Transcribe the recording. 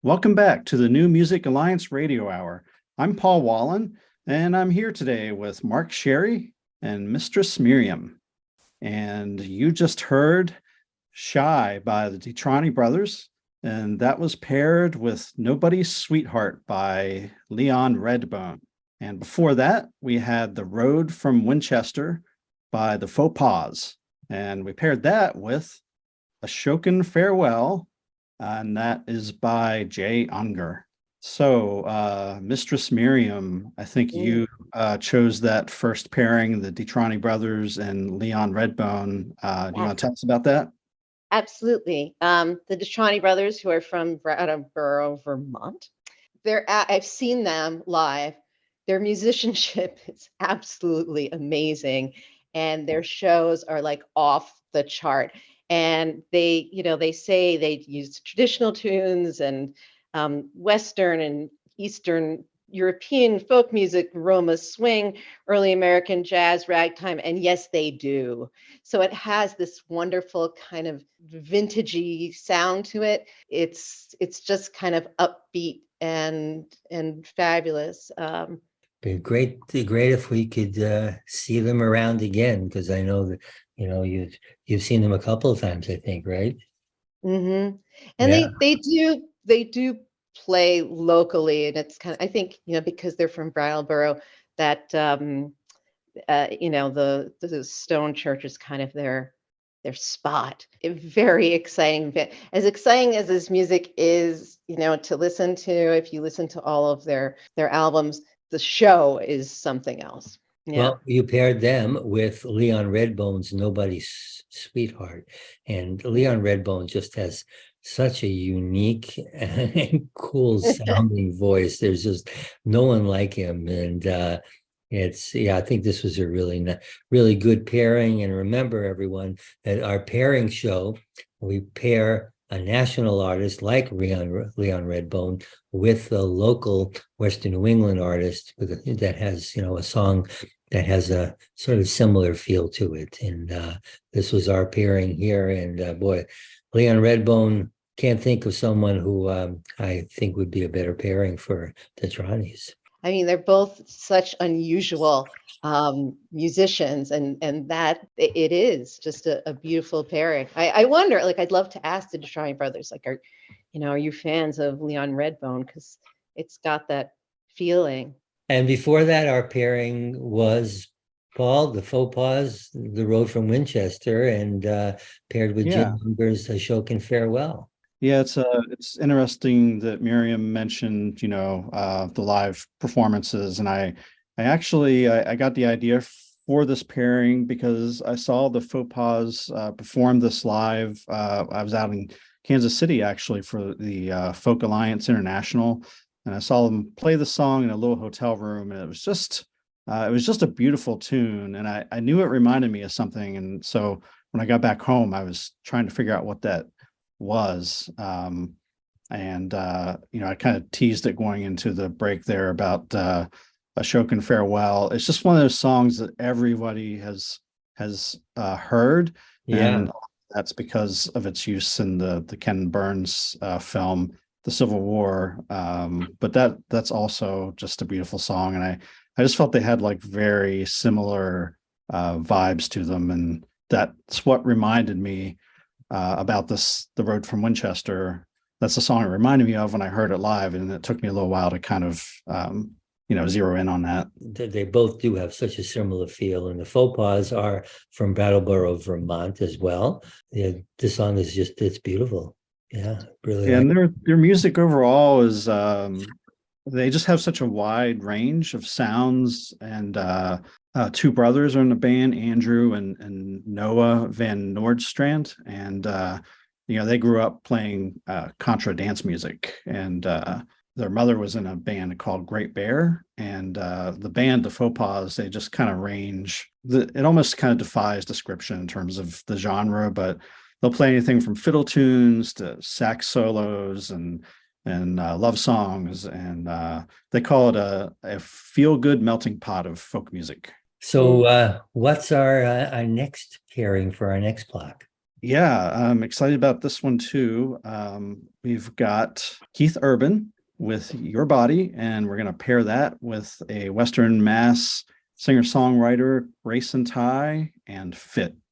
Welcome back to the New Music Alliance Radio Hour. I'm Paul Wallen, and I'm here today with Mark Sherry and Mistress Miriam. And you just heard Shy by the Ditrani Brothers, and that was paired with Nobody's Sweetheart by Leon Redbone. And before that, we had The Road from Winchester by the Faux Paws, and we paired that with Ashokan Farewell, and that is by Jay Ungar. So, Mistress Miriam, I think you chose that first pairing, the Ditrani Brothers and Leon Redbone. Do you want to tell us about that? Absolutely. The Ditrani Brothers, who are from Brattleboro, Vermont, I've seen them live. Their musicianship is absolutely amazing, and their shows are like off the chart. And they say they use traditional tunes and Western and Eastern European folk music, Roma swing, early American jazz, ragtime, and yes, they do. So it has this wonderful kind of vintagey sound to it. It's just kind of upbeat and fabulous. Be great if we could see them around again, because I know that you've seen them a couple of times, I think, right? Mm-hmm. And they do play locally, and it's kind of, I think, because they're from Brattleboro, that the Stone Church is kind of their spot. Very exciting. As exciting as this music is, to listen to, if you listen to all of their albums, the show is something else. Yeah. Well, you paired them with Leon Redbone's Nobody's Sweetheart, and Leon Redbone just has such a unique and cool sounding voice. There's just no one like him, and I think this was a really good pairing. And remember, everyone, that our pairing show, we pair a national artist like Leon Redbone with a local Western New England artist that has, a song that has a sort of similar feel to it. And this was our pairing here. And boy, Leon Redbone, can't think of someone who I think would be a better pairing for the Ditranis. I mean, they're both such unusual musicians, and that it is just a beautiful pairing. I wonder, I'd love to ask the Ditrani Brothers, are you fans of Leon Redbone? Because it's got that feeling. And before that, our pairing was Paul, the Faux Paws, The Road from Winchester, and paired with Jim Ungar's Ashokan Farewell. Yeah, it's interesting that Miriam mentioned, the live performances, and I actually got the idea for this pairing because I saw the Faux Paws perform this live. I was out in Kansas City actually for the Folk Alliance International, and I saw them play the song in a little hotel room, and it was just a beautiful tune, and I knew it reminded me of something, and so when I got back home, I was trying to figure out what that was. I kind of teased it going into the break there about Ashokan Farewell. It's just one of those songs that everybody has heard. Yeah. And that's because of its use in the Ken Burns film, The Civil War. But that's also just a beautiful song. And I just felt they had very similar vibes to them. And that's what reminded me about The Road from Winchester. That's the song it reminded me of when I heard it live, and it took me a little while to kind of zero in on that. They both do have such a similar feel, and the Faux Paws are from Brattleboro, Vermont as well. Yeah, the song is it's beautiful. Yeah, really. Yeah, and their music overall is they just have such a wide range of sounds, and two brothers are in the band, Andrew and Noah Van Nordstrand, and they grew up playing contra dance music, and their mother was in a band called Great Bear, and the band, the Faux Paws, they just kind of range. It almost kind of defies description in terms of the genre, but they'll play anything from fiddle tunes to sax solos and love songs, and they call it a feel-good melting pot of folk music. So what's our next pairing for our next block? Yeah, I'm excited about this one too. We've got Keith Urban with Your Body, and we're going to pair that with a Western Mass singer-songwriter, Grayson Ty, and Fit.